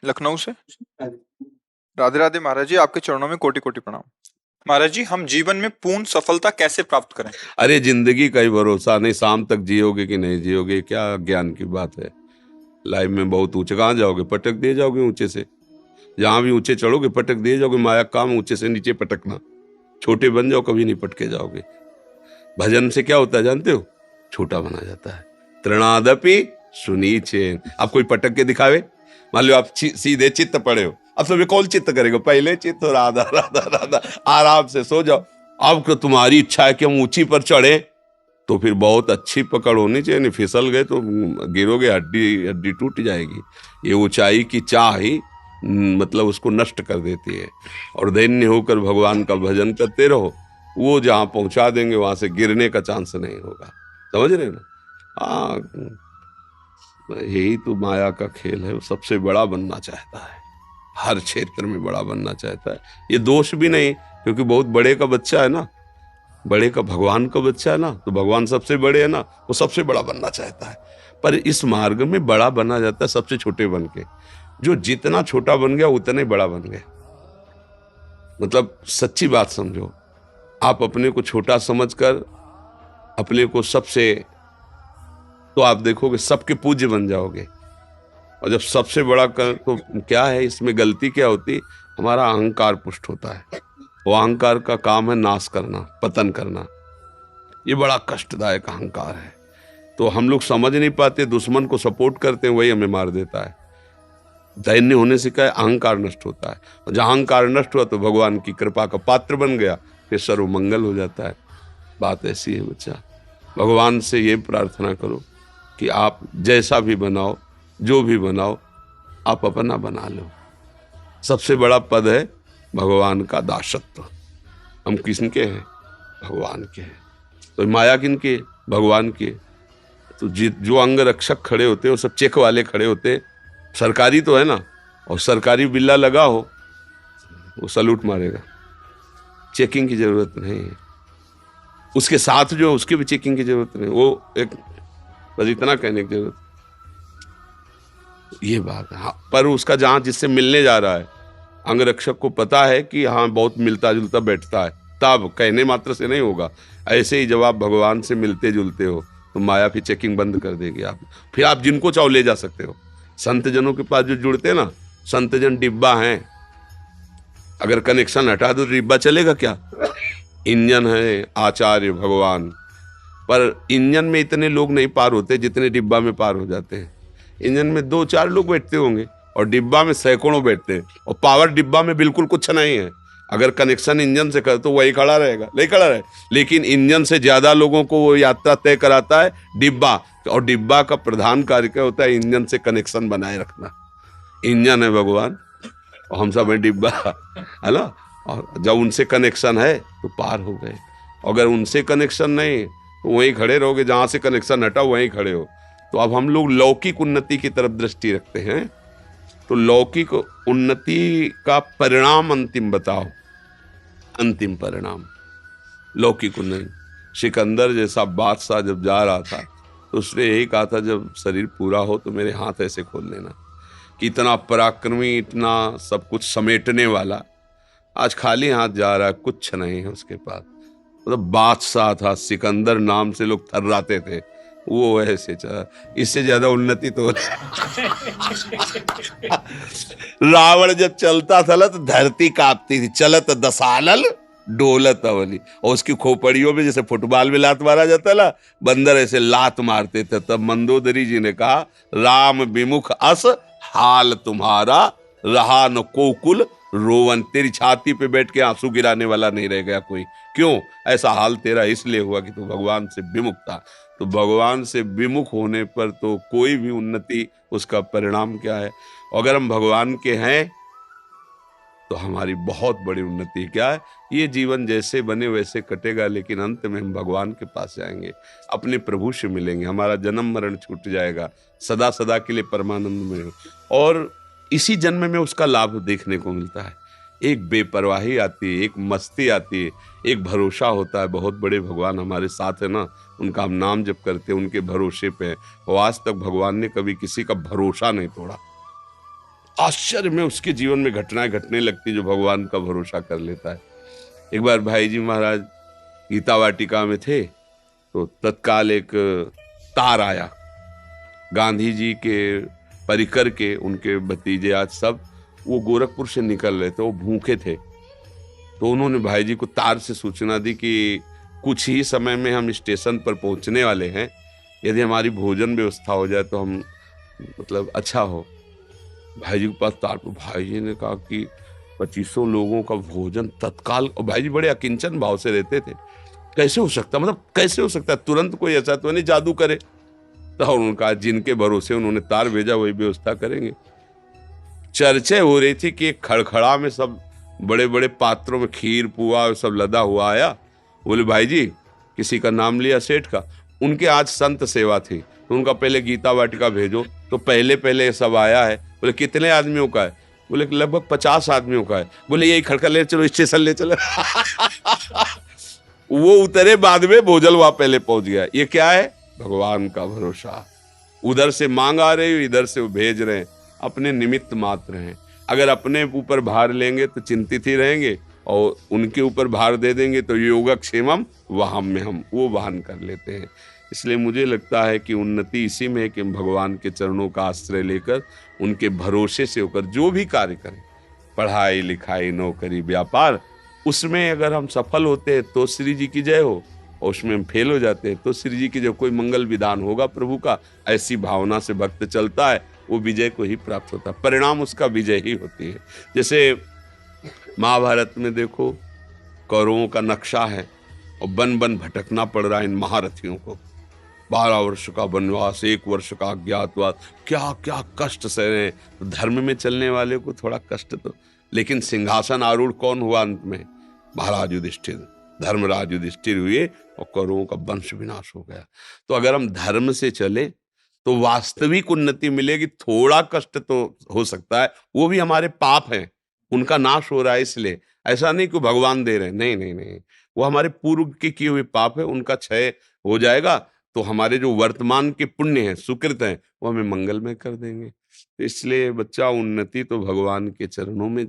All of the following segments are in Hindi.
लखनऊ से। राधे राधे महाराज जी, आपके चरणों में कोटि कोटि प्रणाम। महाराज जी, हम जीवन में पूर्ण सफलता कैसे प्राप्त करें? अरे जिंदगी का ही भरोसा नहीं, शाम तक जियोगे कि नहीं जियोगे, क्या ज्ञान की बात है। लाइफ में बहुत ऊंचे कहाँ जाओगे, पटक दिए जाओगे ऊंचे से। जहां भी ऊंचे चढ़ोगे पटक दिए जाओगे। माया काम ऊंचे से नीचे पटकना। छोटे बन जाओ, कभी नहीं पटके जाओगे। भजन से क्या होता है जानते हो? छोटा बना जाता है। तृणादपि सुनीचेन। आप कोई पटक के दिखावे, मान लो आप सीधे चित्त पड़े हो, अब सब कौन चित्त करेगा? पहले चित्त राधा राधा राधा, आराम से सो जाओ। अब तो तुम्हारी इच्छा है कि हम ऊंची पर चढ़े, तो फिर बहुत अच्छी पकड़ होनी चाहिए, नहीं फिसल गए तो गिरोगे, हड्डी हड्डी टूट जाएगी। ये ऊंचाई की चाह ही मतलब उसको नष्ट कर देती है। और दैन्य होकर भगवान का भजन करते रहो, वो जहां पहुंचा देंगे वहां से गिरने का चांस नहीं होगा। समझ रहे हो ना? हाँ, यही तो माया का खेल है। वो सबसे बड़ा बनना चाहता है, हर क्षेत्र में बड़ा बनना चाहता है। ये दोष भी नहीं, क्योंकि बहुत बड़े का बच्चा है ना, बड़े का भगवान का बच्चा है ना, तो भगवान सबसे बड़े है ना, वो सबसे बड़ा बनना चाहता है। पर इस मार्ग में बड़ा बना जाता है सबसे छोटे बन के। जो जितना छोटा बन गया उतना ही बड़ा बन गया। मतलब सच्ची बात समझो, आप अपने को छोटा समझकर अपने को सबसे, तो आप देखोगे सबके पूज्य बन जाओगे। और जब सबसे बड़ा कर, तो क्या है इसमें गलती क्या होती? हमारा अहंकार पुष्ट होता है। वो अहंकार का काम है नाश करना, पतन करना। ये बड़ा कष्टदायक अहंकार है। तो हम लोग समझ नहीं पाते, दुश्मन को सपोर्ट करते हैं, वही हमें मार देता है। दैन्य होने से क्या है? अहंकार नष्ट होता है। और जहां अहंकार नष्ट हुआ तो भगवान की कृपा का पात्र बन गया, फिर सर्वमंगल हो जाता है। बात ऐसी है बच्चा। भगवान से ये प्रार्थना करो कि आप जैसा भी बनाओ, जो भी बनाओ, आप अपना बना लो। सबसे बड़ा पद है भगवान का दासत्व। हम किसके हैं? भगवान के हैं। तो माया किनके? भगवान के। तो जो अंग रक्षक खड़े होते हैं वो सब चेक वाले खड़े होते हैं। सरकारी तो है ना, और सरकारी बिल्ला लगा हो, वो सलूट मारेगा। चेकिंग की जरूरत नहीं है। उसके साथ जो, उसकी भी चेकिंग की जरूरत नहीं। वो एक बस इतना कहने की जरूरत, ये बात है। हाँ, पर उसका जहां जिससे मिलने जा रहा है, अंगरक्षक को पता है कि हाँ बहुत मिलता जुलता बैठता है, तब कहने मात्र से नहीं होगा। ऐसे ही जब आप भगवान से मिलते जुलते हो तो माया फिर चेकिंग बंद कर देगी। आप फिर आप जिनको चाहो ले जा सकते हो। संत जनों के पास जो जुड़ते हैं ना, संत जन डिब्बा हैं, अगर कनेक्शन हटा दो तो डिब्बा चलेगा क्या? इंजन है आचार्य भगवान, पर इंजन में इतने लोग नहीं पार होते जितने डिब्बा में पार हो जाते हैं। इंजन में 2-4 लोग बैठते होंगे और डिब्बा में सैकड़ों बैठते हैं, और पावर डिब्बा में बिल्कुल कुछ नहीं है। अगर कनेक्शन इंजन से कर तो वही खड़ा रहेगा, नहीं खड़ा रहे, लेकिन इंजन से ज्यादा लोगों को वो यात्रा तय कराता है डिब्बा। और डिब्बा का प्रधान कार्य क्या होता है? इंजन से कनेक्शन बनाए रखना। इंजन है भगवान और हम सब है डिब्बा, है ना। और जब उनसे कनेक्शन है तो पार हो गए। अगर उनसे कनेक्शन नहीं तो वहीं खड़े रहोगे, जहां से कनेक्शन हटा वहीं खड़े हो। तो अब हम लोग लौकिक उन्नति की तरफ दृष्टि रखते हैं, तो लौकिक उन्नति का परिणाम अंतिम बताओ। अंतिम परिणाम लौकिक उन्नति। सिकंदर जैसा बादशाह जब जा रहा था तो उसने यही कहा था, जब शरीर पूरा हो तो मेरे हाथ ऐसे खोल लेना। कि इतना पराक्रमी, इतना सब कुछ समेटने वाला, आज खाली हाथ जा रहा है, कुछ नहीं है उसके पास। मतलब बादशाह था, सिकंदर नाम से लोग थर्राते थे, वो ऐसे चला। इससे ज्यादा उन्नति तो रावण जब चलता था ना तो धरती कांपती थी। चलत दसानल डोलत अवली। और उसकी खोपड़ियों में जैसे फुटबॉल में लात मारा जाता ना, बंदर ऐसे लात मारते थे। तब मंदोदरी जी ने कहा, राम विमुख अस हाल तुम्हारा, रहा न कोकुल रोवन। तेरी छाती पे बैठ के आंसू गिराने वाला नहीं रह गया कोई। क्यों ऐसा हाल तेरा? इसलिए हुआ कि तू भगवान से विमुख था। तो भगवान से विमुख होने पर तो कोई भी उन्नति, उसका परिणाम क्या है? अगर हम भगवान के हैं तो हमारी बहुत बड़ी उन्नति क्या है? ये जीवन जैसे बने वैसे कटेगा, लेकिन अंत में हम भगवान के पास जाएंगे, अपने प्रभु से मिलेंगे, हमारा जन्म मरण छूट जाएगा, सदा सदा के लिए परमानंद में। और इसी जन्म में उसका लाभ देखने को मिलता है। एक बेपरवाही आती है, एक मस्ती आती है, एक भरोसा होता है। बहुत बड़े भगवान हमारे साथ है ना, उनका हम नाम जप करते हैं, उनके भरोसे पे हैं। और आज तक भगवान ने कभी किसी का भरोसा नहीं तोड़ा। आश्चर्य में उसके जीवन में घटनाएं घटने लगती जो भगवान का भरोसा कर लेता है। एक बार भाई जी महाराज गीता वाटिका में थे, तो तत्काल एक तार आया, गांधी जी के परिकर के उनके भतीजे आज सब वो गोरखपुर से निकल रहे थे, वो भूखे थे। तो उन्होंने भाई जी को तार से सूचना दी कि कुछ ही समय में हम स्टेशन पर पहुंचने वाले हैं, यदि हमारी भोजन व्यवस्था हो जाए तो हम मतलब अच्छा हो। भाई जी के पास तार पर भाई जी ने कहा कि 2500 लोगों का भोजन तत्काल, और भाई जी बड़े अकिंचन भाव से रहते थे, कैसे हो सकता, मतलब कैसे हो सकता है, तुरंत कोई ऐसा तो नहीं जादू करे। तो उनका जिनके भरोसे उन्होंने तार भेजा वही व्यवस्था करेंगे। चर्चा हो रही थी कि एक खड़खड़ा में सब बड़े बड़े पात्रों में खीर पुआ सब लदा हुआ आया। बोले भाई जी, किसी का नाम लिया सेठ का, उनके आज संत सेवा थी तो उनका पहले गीता वाटिका भेजो। तो पहले पहले सब आया है। बोले कितने आदमियों का है? बोले लगभग 50 आदमियों का है। बोले यही खड़खड़ ले चलो, स्टेशन ले चलो। वो उतरे बाद में, भोजल वहां पहले पहुंच गया। ये क्या है? भगवान का भरोसा। उधर से मांग आ रही, इधर से वो भेज रहे हैं, अपने निमित्त मात्र हैं। अगर अपने ऊपर भार लेंगे तो चिंतित ही रहेंगे, और उनके ऊपर भार दे देंगे तो योगक्षेमम वहम में हम वो वहन कर लेते हैं। इसलिए मुझे लगता है कि उन्नति इसी में है कि हम भगवान के चरणों का आश्रय लेकर उनके भरोसे से होकर जो भी कार्य करें, पढ़ाई लिखाई नौकरी व्यापार, उसमें अगर हम सफल होते हैं तो श्री जी की जय हो, और उसमें हम फेल हो जाते हैं तो श्री जी की जो कोई मंगल विधान होगा प्रभु का, ऐसी भावना से भक्त चलता है, वो विजय को ही प्राप्त होता है, परिणाम उसका विजय ही होती है। जैसे महाभारत में देखो, कौरवों का नक्शा है और बन बन भटकना पड़ रहा है इन महारथियों को। 12 वर्ष का वनवास, 1 वर्ष का अज्ञातवास, क्या क्या कष्ट सह रहे हैं। धर्म में चलने वाले को थोड़ा कष्ट तो, लेकिन सिंहासन आरूढ़ कौन हुआ अंत में? महाराज युधिष्ठिर, धर्मराज युधिष्ठिर हुए और कौरवों का वंश विनाश हो गया। तो अगर हम धर्म से चले तो वास्तविक उन्नति मिलेगी। थोड़ा कष्ट तो हो सकता है, वो भी हमारे पाप हैं, उनका नाश हो रहा है, इसलिए ऐसा नहीं कि भगवान दे रहे हैं, नहीं नहीं नहीं, वो हमारे पूर्व के किए हुए पाप है, उनका क्षय हो जाएगा तो हमारे जो वर्तमान के पुण्य हैं, सुकृत हैं, वो हमें मंगलमय कर देंगे। तो इसलिए बच्चा, उन्नति तो भगवान के चरणों में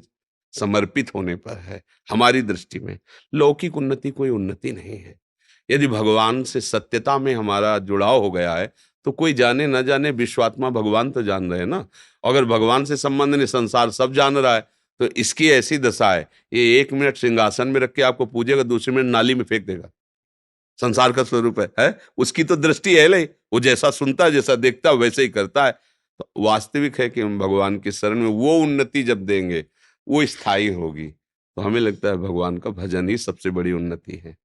समर्पित होने पर है। हमारी दृष्टि में लौकिक उन्नति कोई उन्नति नहीं है। यदि भगवान से सत्यता में हमारा जुड़ाव हो गया है तो कोई जाने न जाने, विश्वात्मा भगवान तो जान रहे हैं ना। अगर भगवान से संबंध नहीं, संसार सब जान रहा है, तो इसकी ऐसी दशा है, ये 1 मिनट सिंहासन में रख के आपको पूजेगा, दूसरे मिनट नाली में फेंक देगा। संसार का स्वरूप है? उसकी तो दृष्टि है नहीं, वो जैसा सुनता है, जैसा देखता है, वैसे ही करता है। तो वास्तविक है कि हम भगवान की शरण में वो उन्नति जब देंगे, वो स्थायी होगी। तो हमें लगता है भगवान का भजन ही सबसे बड़ी उन्नति है।